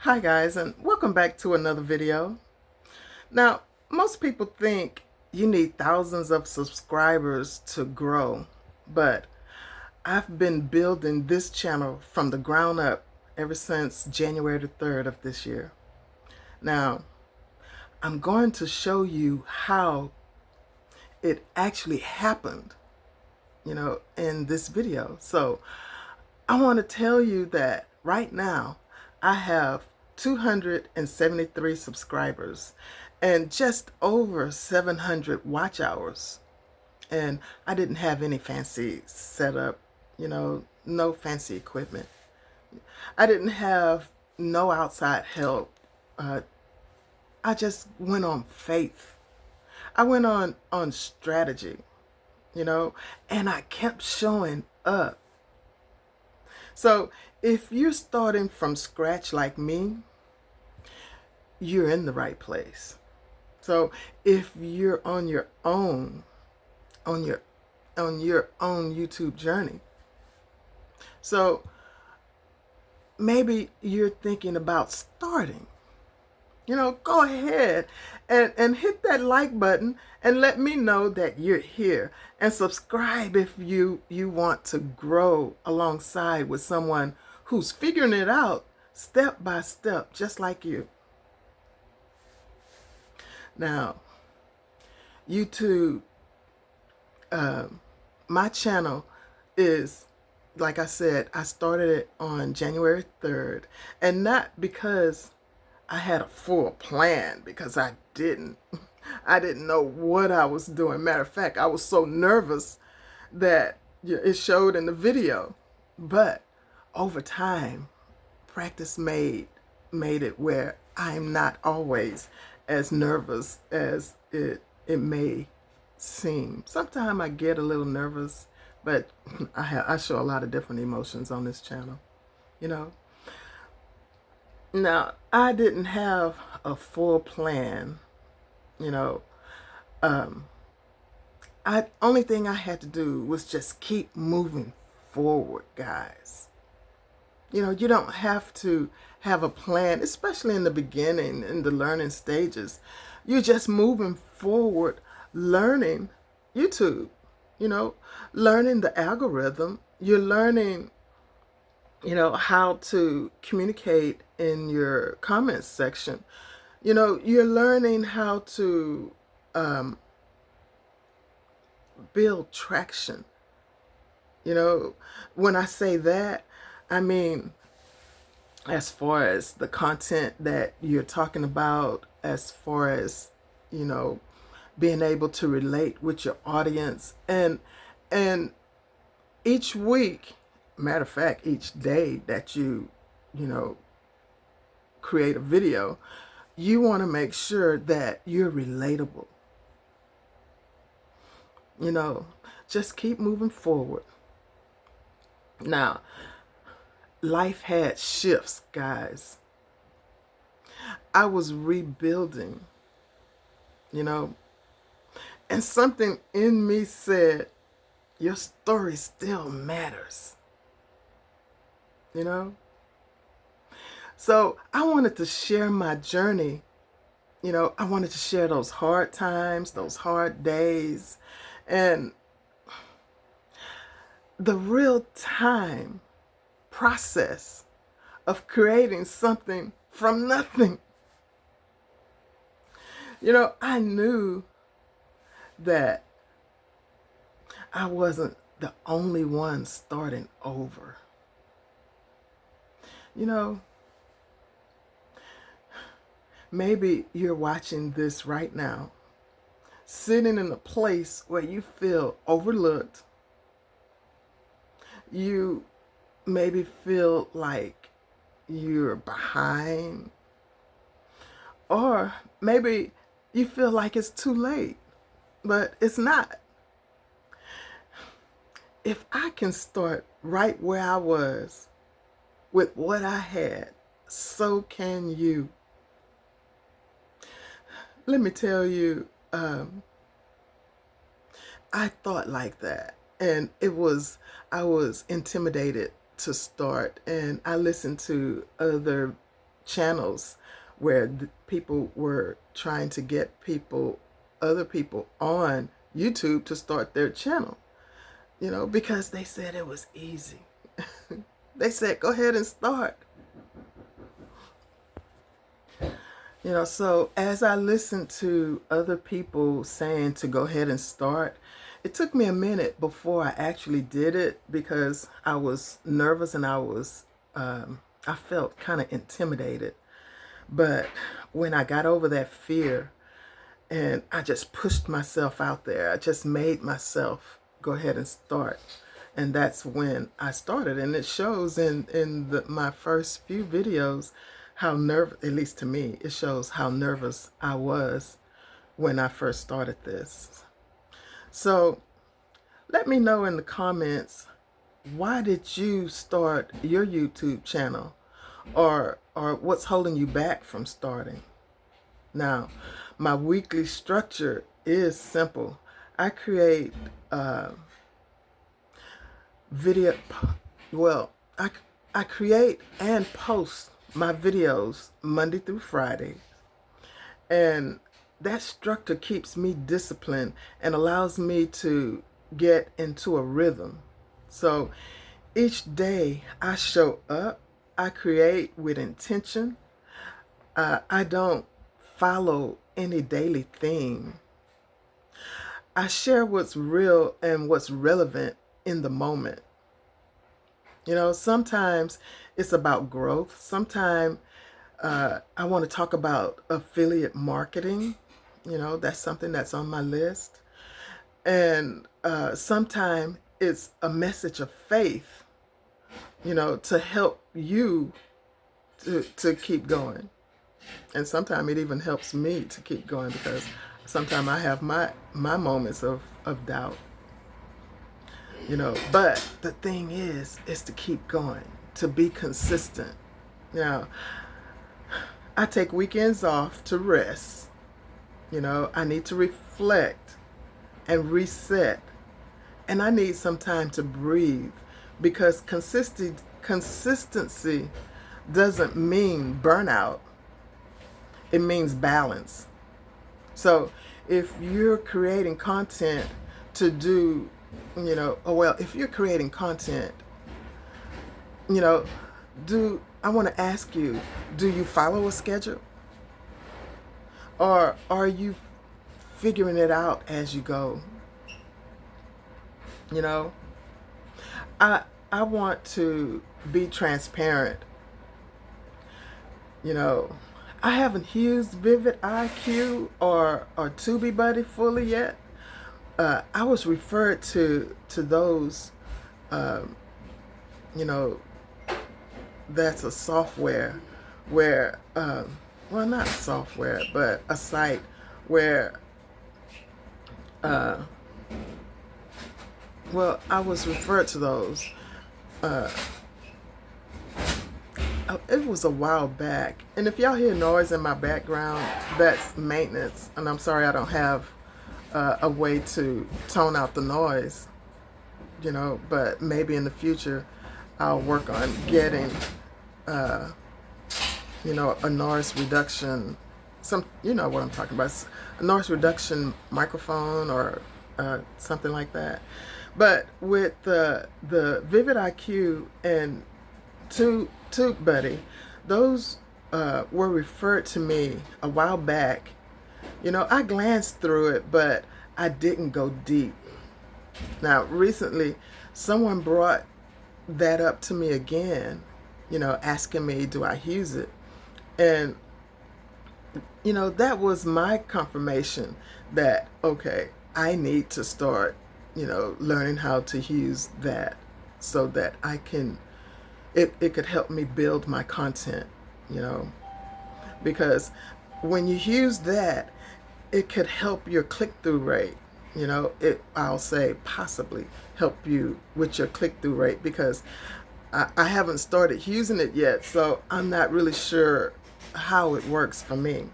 Hi guys, and welcome back to another video. Now, most people think you need thousands of subscribers to grow, but I've been building this channel from the ground up ever since January the 3rd of this year. Now, I'm going to show you how it actually happened, in this video. So I want to tell you that right now I have 273 subscribers and just over 700 watch hours. And I didn't have any fancy setup, no fancy equipment. I didn't have no outside help. I just went on faith. I went on strategy, and I kept showing up. So if you're starting from scratch like me, you're in the right place. So if you're on your own YouTube journey, so maybe you're thinking about starting, go ahead and hit that like button and let me know that you're here, and subscribe if you want to grow alongside with someone who's figuring it out step by step, just like you. Now, YouTube, my channel is, like I said, I started it on January 3rd, and not because I had a full plan, because I didn't know what I was doing. Matter of fact, I was so nervous that it showed in the video. But over time, practice made it where I'm not always as nervous as it may seem. Sometimes I get a little nervous, but I show a lot of different emotions on this channel, Now, I didn't have a full plan, only thing I had to do was just keep moving forward, guys. You don't have to have a plan, especially in the beginning, in the learning stages. You're just moving forward, learning YouTube, learning the algorithm. You're learning, how to communicate in your comments section. You're learning how to build traction. When I say that, I mean, as far as the content that you're talking about, as far as, being able to relate with your audience, and each week, matter of fact, each day that you create a video, you want to make sure that you're relatable. Just keep moving forward. Now, life had shifts, guys. I was rebuilding, and something in me said, your story still matters, So I wanted to share my journey. I wanted to share those hard times, those hard days, and the real time process of creating something from nothing. I knew that I wasn't the only one starting over. Maybe you're watching this right now, sitting in a place where you feel overlooked. You maybe feel like you're behind, or maybe you feel like it's too late, but it's not. If I can start right where I was with what I had, so can you. Let me tell you, I thought like that, and I was intimidated to start, and I listened to other channels where people were trying to get other people on YouTube to start their channel, because they said it was easy. They said, go ahead and start. So as I listened to other people saying to go ahead and start, it took me a minute before I actually did it because I was nervous and I felt kind of intimidated. But when I got over that fear and I just pushed myself out there, I just made myself go ahead and start. And that's when I started. And it shows in my first few videos how nervous, at least to me, it shows how nervous I was when I first started this. So let me know in the comments, why did you start your YouTube channel? Or what's holding you back from starting? Now, my weekly structure is simple. I create I create and post my videos Monday through Friday, and that structure keeps me disciplined and allows me to get into a rhythm. So each day I show up, I create with intention. I don't follow any daily theme. I share what's real and what's relevant in the moment. Sometimes it's about growth. Sometimes I want to talk about affiliate marketing. That's something that's on my list. And sometimes it's a message of faith, to help you to keep going. And sometimes it even helps me to keep going because sometimes I have my moments of doubt. But the thing is to keep going, to be consistent. Now, I take weekends off to rest. I need to reflect and reset. And I need some time to breathe because consistency doesn't mean burnout. It means balance. So if you're creating content to do, if you're creating content, I want to ask you, do you follow a schedule? Or are you figuring it out as you go? I want to be transparent. I haven't used VidIQ or TubeBuddy fully yet. I was referred to those, that's a software where, well, not software, but a site where, well, I was referred to those. It was a while back. And if y'all hear noise in my background, that's maintenance. And I'm sorry I don't have a way to tone out the noise, but maybe in the future I'll work on getting, a noise reduction, what I'm talking about, a noise reduction microphone or something like that. But with the VidIQ and TubeBuddy, those were referred to me a while back. I glanced through it, but I didn't go deep. Now, recently, someone brought that up to me again, asking me, do I use it? And, that was my confirmation that, okay, I need to start, learning how to use that so that I can, it could help me build my content, because when you use that, it could help your click-through rate. I'll say possibly help you with your click-through rate because I haven't started using it yet, so I'm not really sure how it works for me.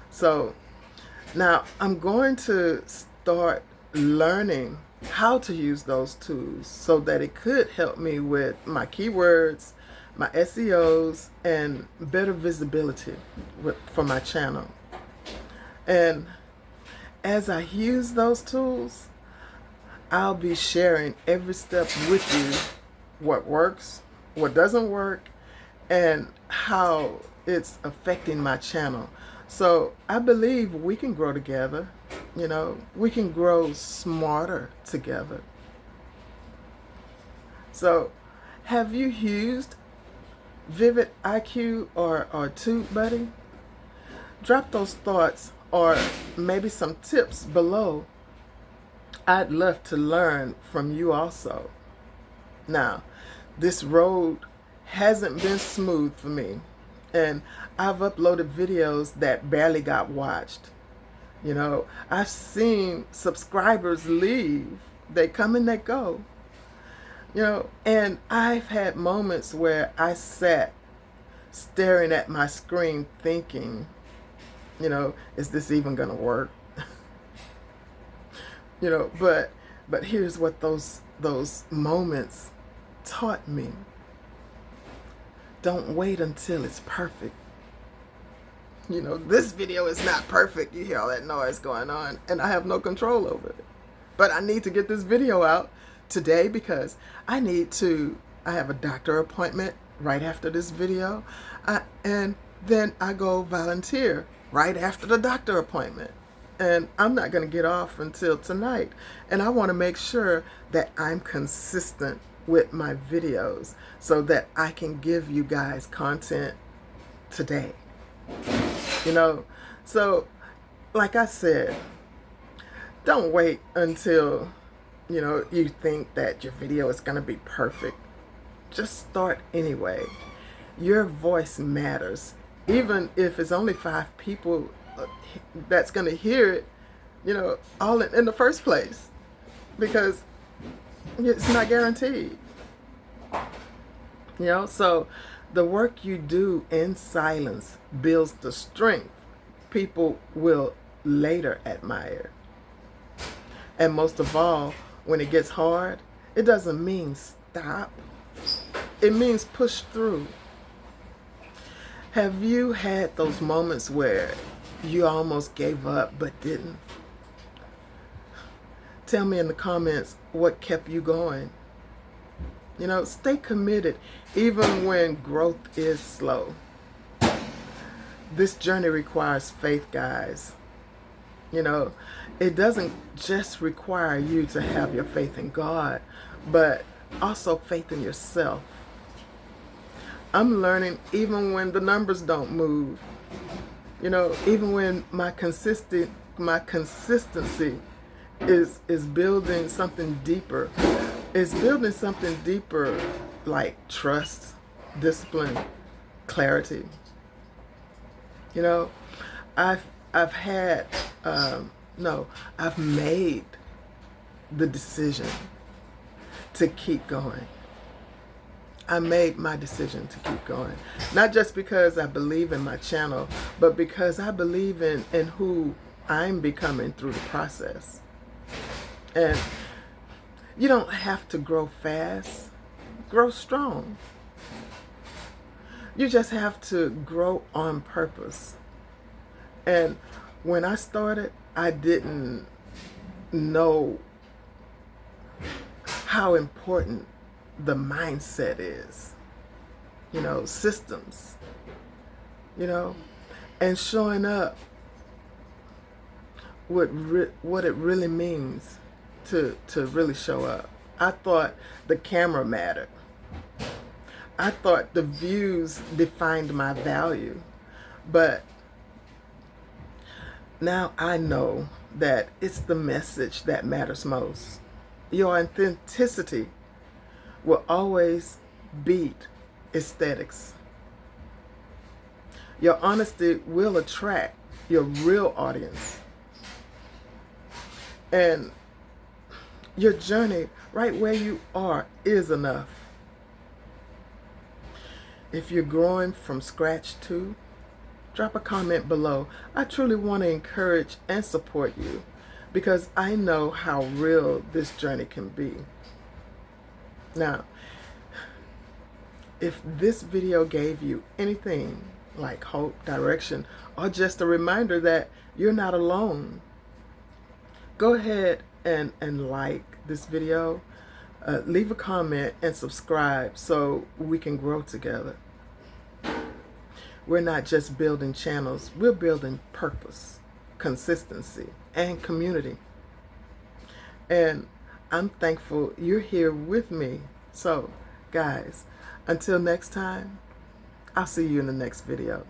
So now I'm going to start learning how to use those tools so that it could help me with my keywords, my SEOs, and better visibility for my channel. And as I use those tools, I'll be sharing every step with you, what works, what doesn't work, and how it's affecting my channel. So I believe we can grow together. You know, we can grow smarter together. So have you used VidIQ or TubeBuddy? Drop those thoughts or maybe some tips below. I'd love to learn from you also. Now, this road hasn't been smooth for me, and I've uploaded videos that barely got watched. You know, I've seen subscribers leave. They come and they go. You know, and I've had moments where I sat staring at my screen thinking, you know, is this even gonna work? You know, but here's what those moments taught me. Don't wait until it's perfect. You know, this video is not perfect. You hear all that noise going on, and I have no control over it. But I need to get this video out today because I have a doctor appointment right after this video. And then I go volunteer right after the doctor appointment. And I'm not going to get off until tonight. And I want to make sure that I'm consistent with my videos so that I can give you guys content today. You know, so like I said, don't wait until, you know, you think that your video is going to be perfect. Just start anyway. Your voice matters. Even if it's only 5 people that's going to hear it, you know, all in the first place, because it's not guaranteed. You know, so the work you do in silence builds the strength people will later admire. And most of all, when it gets hard, it doesn't mean stop. It means push through. Have you had those moments where you almost gave up but didn't? Tell me in the comments what kept you going. You know, stay committed even when growth is slow. This journey requires faith, guys. You know, it doesn't just require you to have your faith in God, but also faith in yourself. I'm learning even when the numbers don't move. You know, even when my consistency is building something deeper. It's building something deeper like trust, discipline, clarity. You know, I've made the decision to keep going. I made my decision to keep going. Not just because I believe in my channel, but because I believe in who I'm becoming through the process. And you don't have to grow fast. Grow strong. You just have to grow on purpose. And when I started, I didn't know how important the mindset is. You know, systems. You know, and showing up what it really means to really show up. I thought the camera mattered. I thought the views defined my value. But now I know that it's the message that matters most. Your authenticity will always beat aesthetics. Your honesty will attract your real audience. And your journey right where you are is enough. If you're growing from scratch too, drop a comment below. I truly want to encourage and support you because I know how real this journey can be. Now, if this video gave you anything like hope, direction, or just a reminder that you're not alone, go ahead and like this video, leave a comment, and subscribe so we can grow together. We're not just building channels, we're building purpose, consistency, and community. And I'm thankful you're here with me. So, guys, until next time, I'll see you in the next video.